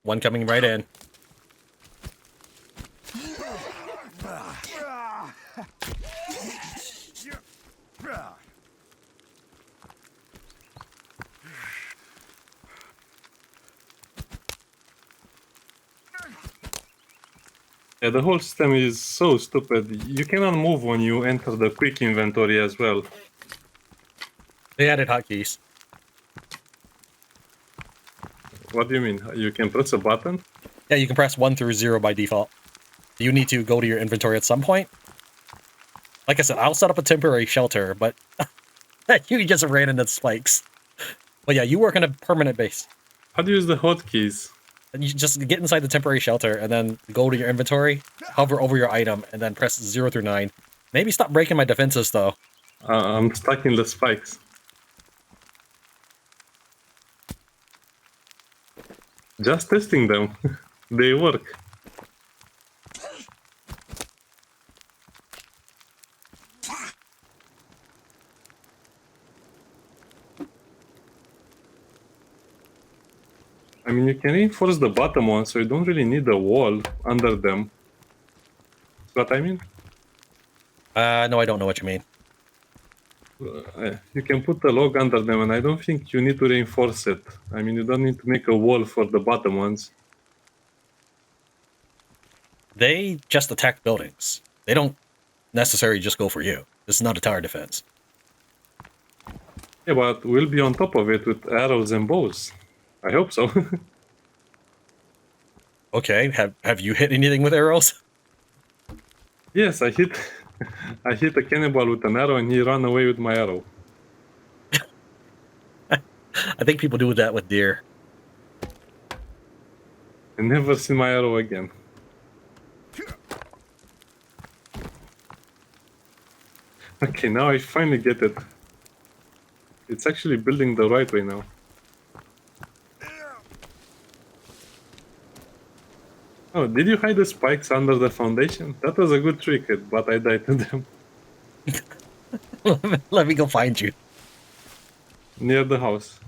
One coming right in. Yeah, the whole system is so stupid. You cannot move when you enter the quick inventory as well. They added hotkeys. What do you mean? You can press a button? Yeah, you can press 1 through 0 by default. You need to go to your inventory at some point. Like I said, I'll set up a temporary shelter, but you just ran into spikes. But yeah, you work on a permanent base. How do you use the hotkeys? And you just get inside the temporary shelter and then go to your inventory, hover over your item, and then press 0 through 9. Maybe stop breaking my defenses, though. I'm stuck in the spikes. Just testing them. They work. I mean, you can reinforce the bottom one, so you don't really need a wall under them. That's what I mean? No, I don't know what you mean. You can put a log under them, and I don't think you need to reinforce it. I mean, you don't need to make a wall for the bottom ones. They just attack buildings. They don't necessarily just go for you. This is not a tower defense. Yeah, but we'll be on top of it with arrows and bows. I hope so. Okay, have you hit anything with arrows? Yes, I hit a cannibal with an arrow, and he ran away with my arrow. I think people do that with deer. I never seen my arrow again. Okay, now I finally get it. It's actually building the right way now. Oh, did you hide the spikes under the foundation? That was a good trick, but I died to them. Let me go find you. Near the house.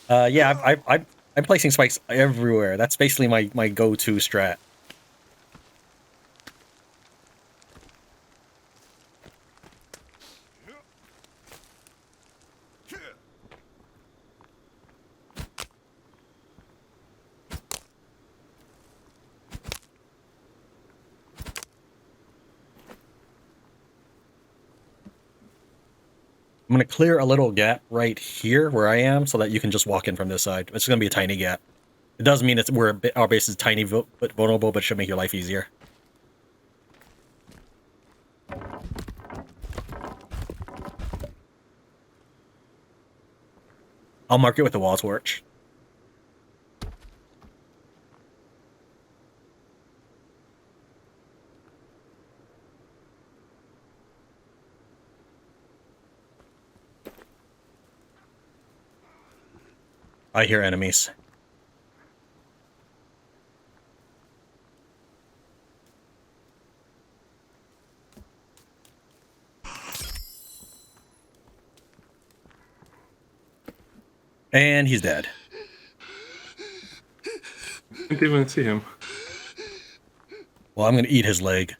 Yeah, I'm placing spikes everywhere. That's basically my go-to strat. I'm going to clear a little gap right here where I am so that you can just walk in from this side. It's going to be a tiny gap. It does mean our base is tiny but vulnerable, but should make your life easier. I'll mark it with the wall torch. I hear enemies. And he's dead. Didn't even see him. Well, I'm going to eat his leg.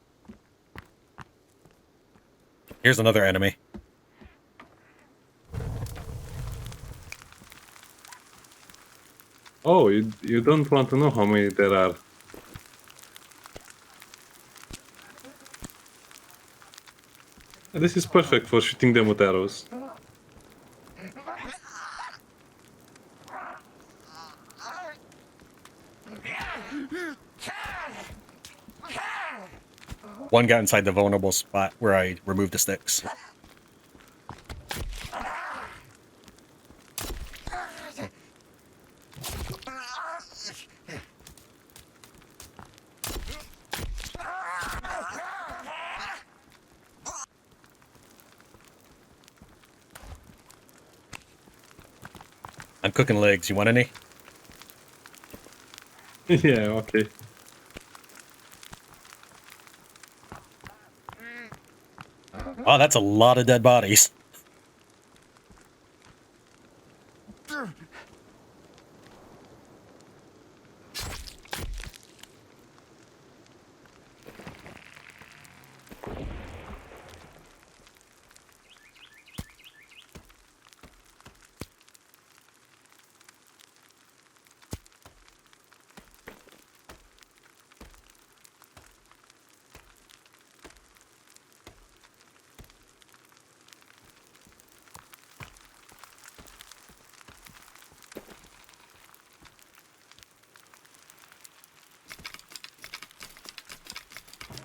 Here's another enemy. Oh, you don't want to know how many there are. This is perfect for shooting them with arrows. One got inside the vulnerable spot where I removed the sticks. I'm cooking legs. You want any? Yeah, okay. Oh, that's a lot of dead bodies.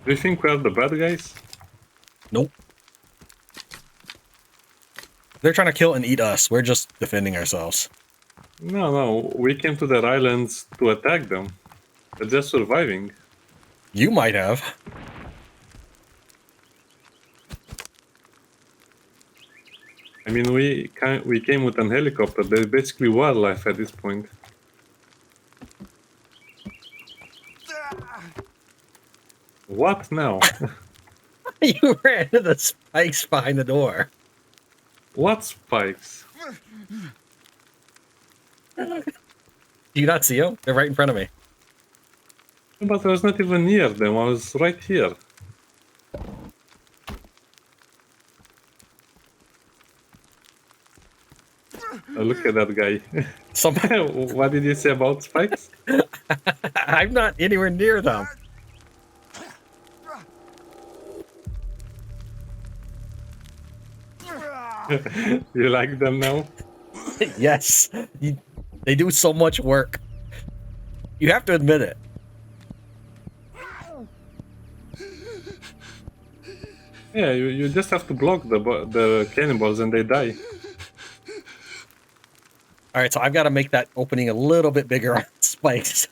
Do you think we are the bad guys? Nope. They're trying to kill and eat us. We're just defending ourselves. No. We came to their islands to attack them. They're just surviving. You might have. I mean, we came with an helicopter. They're basically wildlife at this point. What now? You ran into the spikes behind the door. What spikes? Do you not see them? They're right in front of me. But I was not even near them. I was right here. Look at that guy. What did you say about spikes? I'm not anywhere near them. You like them now? Yes. They do so much work. You have to admit it. Yeah, you just have to block the cannibals and they die. Alright, so I've got to make that opening a little bit bigger on spikes.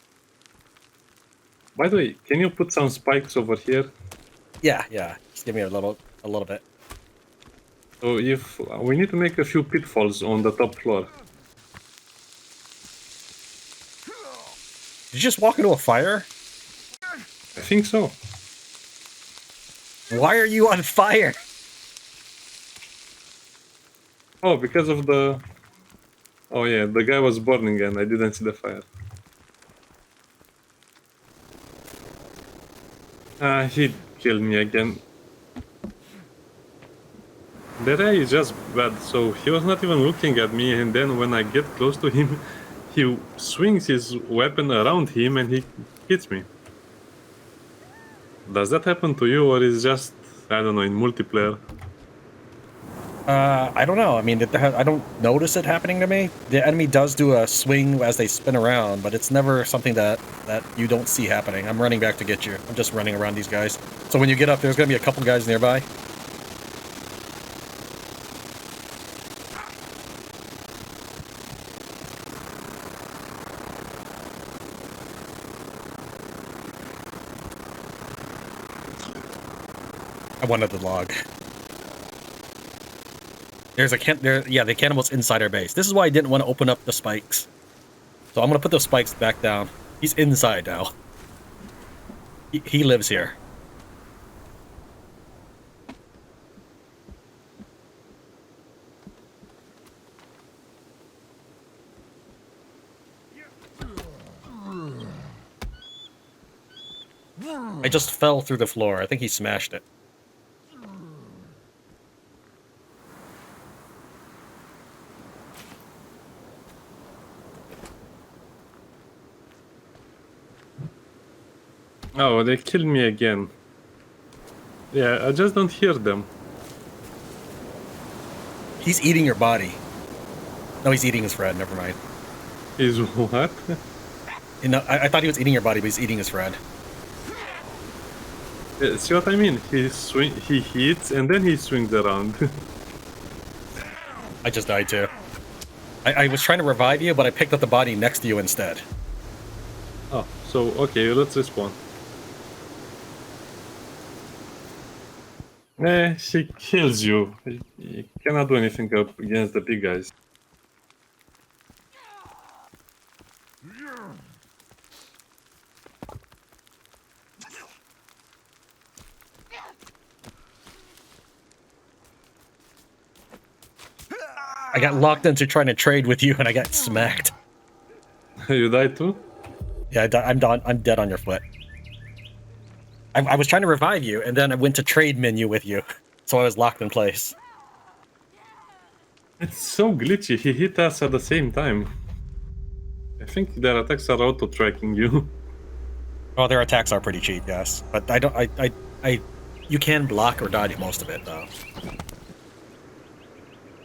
By the way, can you put some spikes over here? Yeah. Just give me a little bit. So if we need to make a few pitfalls on the top floor. Did you just walk into a fire? I think so. Why are you on fire? Oh, because of the... Oh yeah, the guy was burning and I didn't see the fire. He killed me again. The guy is just bad, so he was not even looking at me, and then when I get close to him, he swings his weapon around him and he hits me. Does that happen to you, or is just, I don't know, in multiplayer? I don't know. I mean, I don't notice it happening to me. The enemy does do a swing as they spin around, but it's never something that you don't see happening. I'm running back to get you. I'm just running around these guys. So when you get up, there's going to be a couple guys nearby. I wanted the log. There's the cannibal's inside our base. This is why I didn't want to open up the spikes. So I'm going to put those spikes back down. He's inside now. He lives here. I just fell through the floor. I think he smashed it. Oh, they killed me again. Yeah, I just don't hear them. He's eating your body. No, he's eating his friend. Never mind. Is what? You know, I thought he was eating your body, but he's eating his friend. See what I mean? He hits and then he swings around. I just died too. I was trying to revive you, but I picked up the body next to you instead. Oh, so okay, let's respawn. She kills you. You cannot do anything up against the big guys. I got locked into trying to trade with you, and I got smacked. You died too? Yeah, I'm done. I'm dead on your foot. I was trying to revive you, and then I went to trade menu with you, so I was locked in place. It's so glitchy. He hit us at the same time. I think their attacks are auto-tracking you. Oh, their attacks are pretty cheap, yes, but I don't. You can block or dodge most of it, though.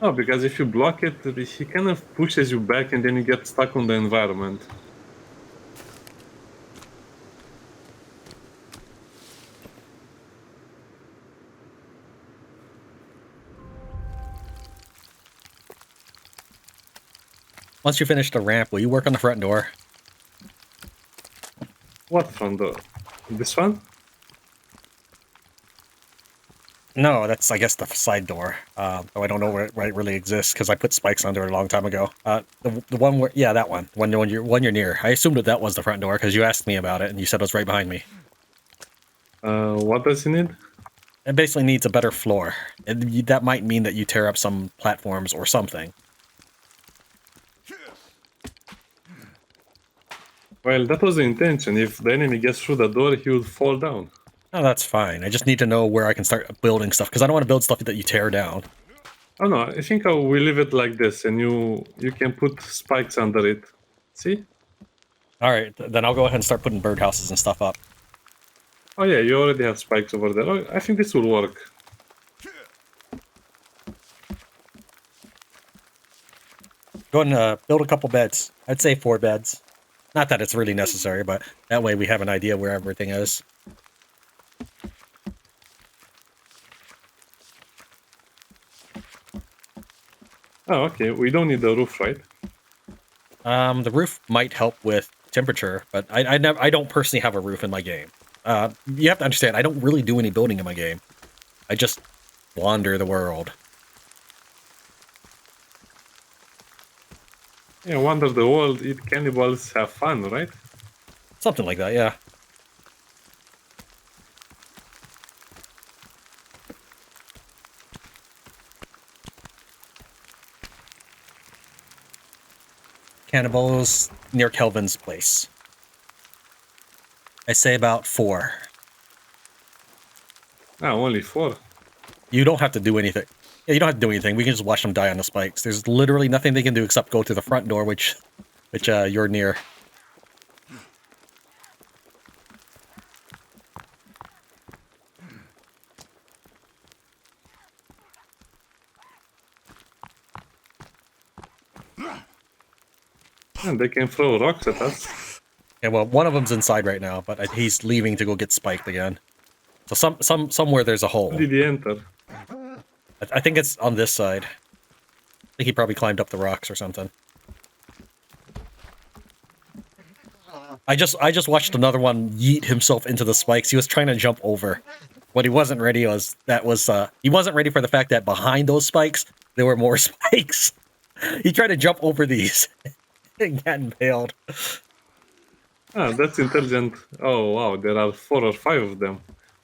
Oh, because if you block it, he kind of pushes you back, and then you get stuck on the environment. Once you finish the ramp, will you work on the front door? What front door? This one? No, that's, I guess, the side door. Though I don't know where it really exists because I put spikes under it a long time ago. The one where, yeah, that one. When you're near. I assumed that was the front door because you asked me about it and you said it was right behind me. What does he need? It basically needs a better floor. That might mean that you tear up some platforms or something. Well, that was the intention. If the enemy gets through the door, he will fall down. Oh, that's fine. I just need to know where I can start building stuff because I don't want to build stuff that you tear down. Oh no, I think we leave it like this, and you can put spikes under it. See? All right, then I'll go ahead and start putting birdhouses and stuff up. Oh yeah, you already have spikes over there. Oh, I think this will work. Go ahead and build a couple beds. I'd say 4 beds. Not that it's really necessary, but that way we have an idea where everything is. Oh, okay. We don't need the roof, right? The roof might help with temperature, but I don't personally have a roof in my game. You have to understand, I don't really do any building in my game. I just wander the world. Yeah, wander the world, eat cannibals, have fun, right? Something like that, yeah. Cannibals near Kelvin's place. I say about 4. Ah, only 4. You don't have to do anything. Yeah, you don't have to do anything. We can just watch them die on the spikes. There's literally nothing they can do except go through the front door, which you're near. And they can throw rocks at us. Yeah, well, one of them's inside right now, but he's leaving to go get spiked again. So somewhere there's a hole. How did he enter? I think it's on this side. I think he probably climbed up the rocks or something. I just watched another one yeet himself into the spikes. He was trying to jump over. What he wasn't ready he wasn't ready for the fact that behind those spikes there were more spikes. He tried to jump over these and got impaled. Ah, that's intelligent. Oh wow, there are 4 or 5 of them.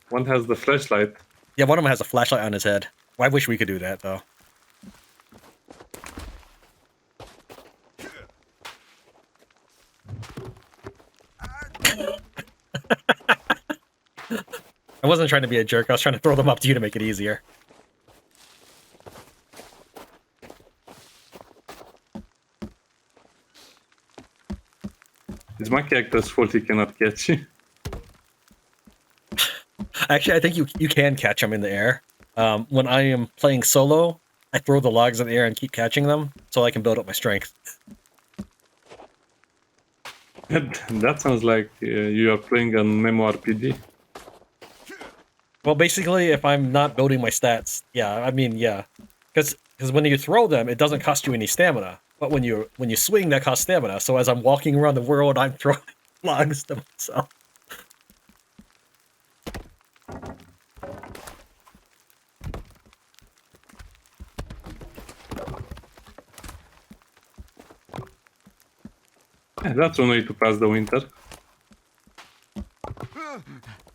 One has the flashlight. Yeah, one of them has a flashlight on his head. I wish we could do that though. I wasn't trying to be a jerk. I was trying to throw them up to you to make it easier. It's my character's fault he cannot catch you. Actually, I think you can catch them in the air. When I am playing solo, I throw the logs in the air and keep catching them so I can build up my strength. That sounds like you are playing an MMORPG. Well, basically, if I'm not building my stats, yeah, I mean, yeah. Because when you throw them, it doesn't cost you any stamina. But when you swing, that costs stamina. So as I'm walking around the world, I'm throwing logs to myself. Yeah, that's one way to pass the winter.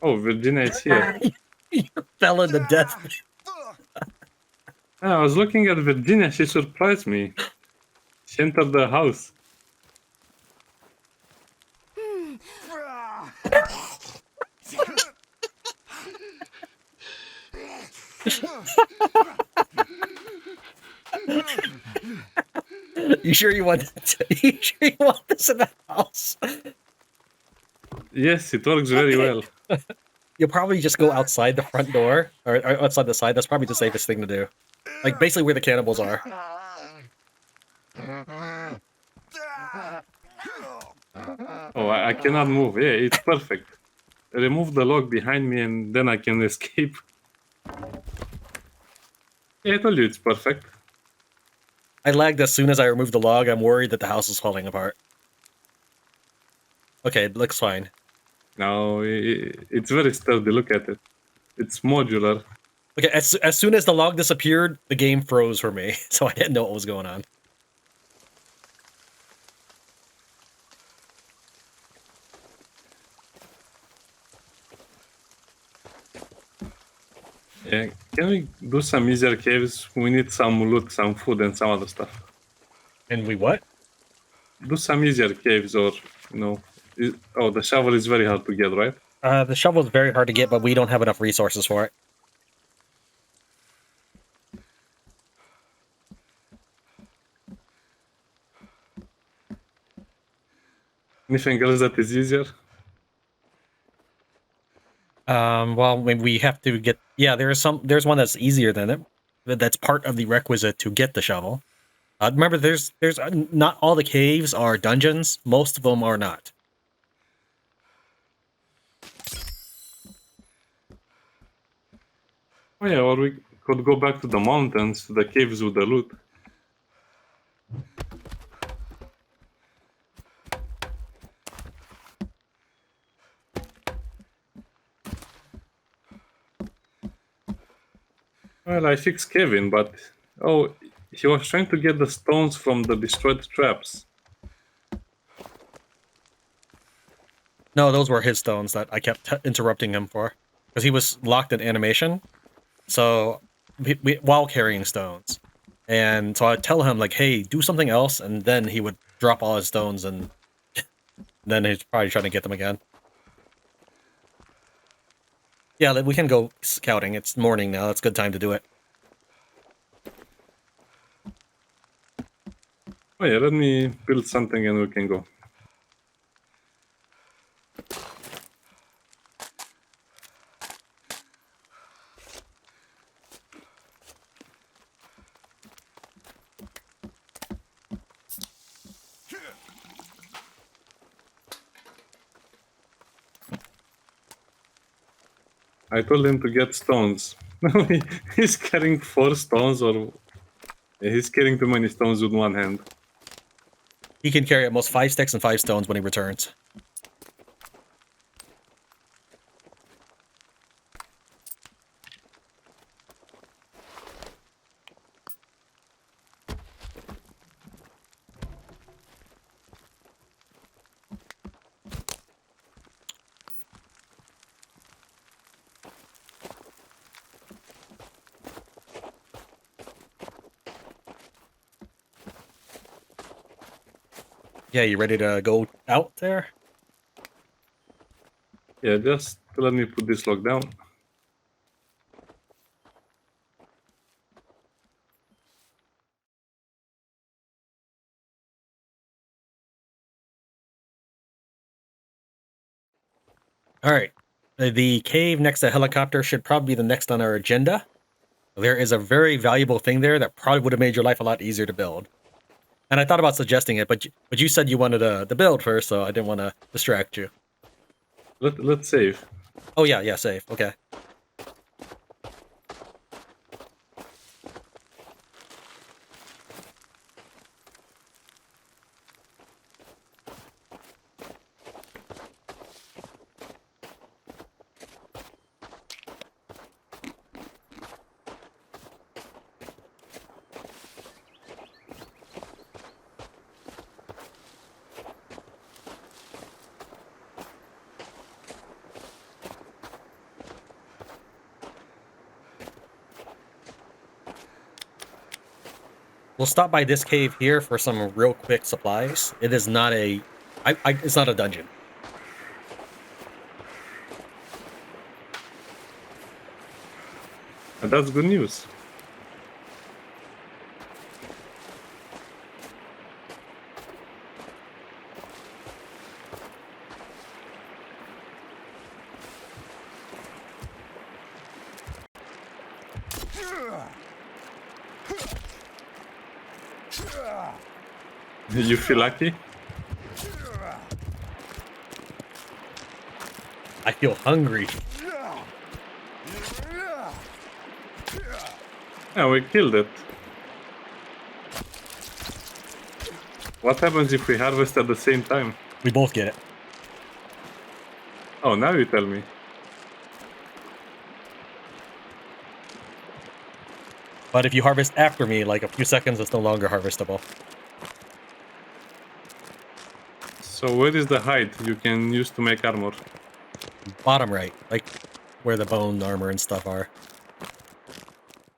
Oh, Virginia is here. You fell into death. I was looking at Virginia, she surprised me. She entered the house. You sure you want this in the house? Yes, it works very well. You'll probably just go outside the front door, or outside the side. That's probably the safest thing to do. Like, basically where the cannibals are. Oh, I cannot move. Yeah, it's perfect. Remove the log behind me and then I can escape. Yeah, I told you it's perfect. I lagged as soon as I removed the log. I'm worried that the house is falling apart. Okay, it looks fine. No, it's very sturdy. Look at it. It's modular. Okay, as soon as the log disappeared, the game froze for me, so I didn't know what was going on. Yeah, can we do some easier caves? We need some loot, some food, and some other stuff. And we what? Do some easier caves, or you know, oh, the shovel is very hard to get, right? The shovel is very hard to get, but we don't have enough resources for it. Anything else that is easier? Well, maybe we have to get. Yeah, there's one that's easier than it. That's part of the requisite to get the shovel. Remember, there's not all the caves are dungeons. Most of them are not. Oh yeah, or we could go back to the mountains, to the caves with the loot. Well, I fixed Kevin, but oh, he was trying to get the stones from the destroyed traps. No, those were his stones that I kept interrupting him for, because he was locked in animation. So, while carrying stones, and so I'd tell him like, "Hey, do something else," and then he would drop all his stones, and then he's probably trying to get them again. Yeah, we can go scouting. It's morning now. That's a good time to do it. Oh yeah, let me build something and we can go. I told him to get stones. He's carrying 4 stones, or he's carrying too many stones with one hand. He can carry at most 5 sticks and 5 stones when he returns. Yeah, you ready to go out there? Yeah, just let me put this log down. All right. The cave next to the helicopter should probably be the next on our agenda. There is a very valuable thing there that probably would have made your life a lot easier to build. And I thought about suggesting it, but you said you wanted to build first, so I didn't want to distract you. Let's save. Oh yeah, safe. Okay. We'll stop by this cave here for some real quick supplies. It is not a, it's not a dungeon. And that's good news. You feel lucky? I feel hungry. Yeah, we killed it. What happens if we harvest at the same time? We both get it. Oh, now you tell me. But if you harvest after me, like a few seconds, it's no longer harvestable. So where is the hide you can use to make armor? Bottom right, like where the bone armor and stuff are.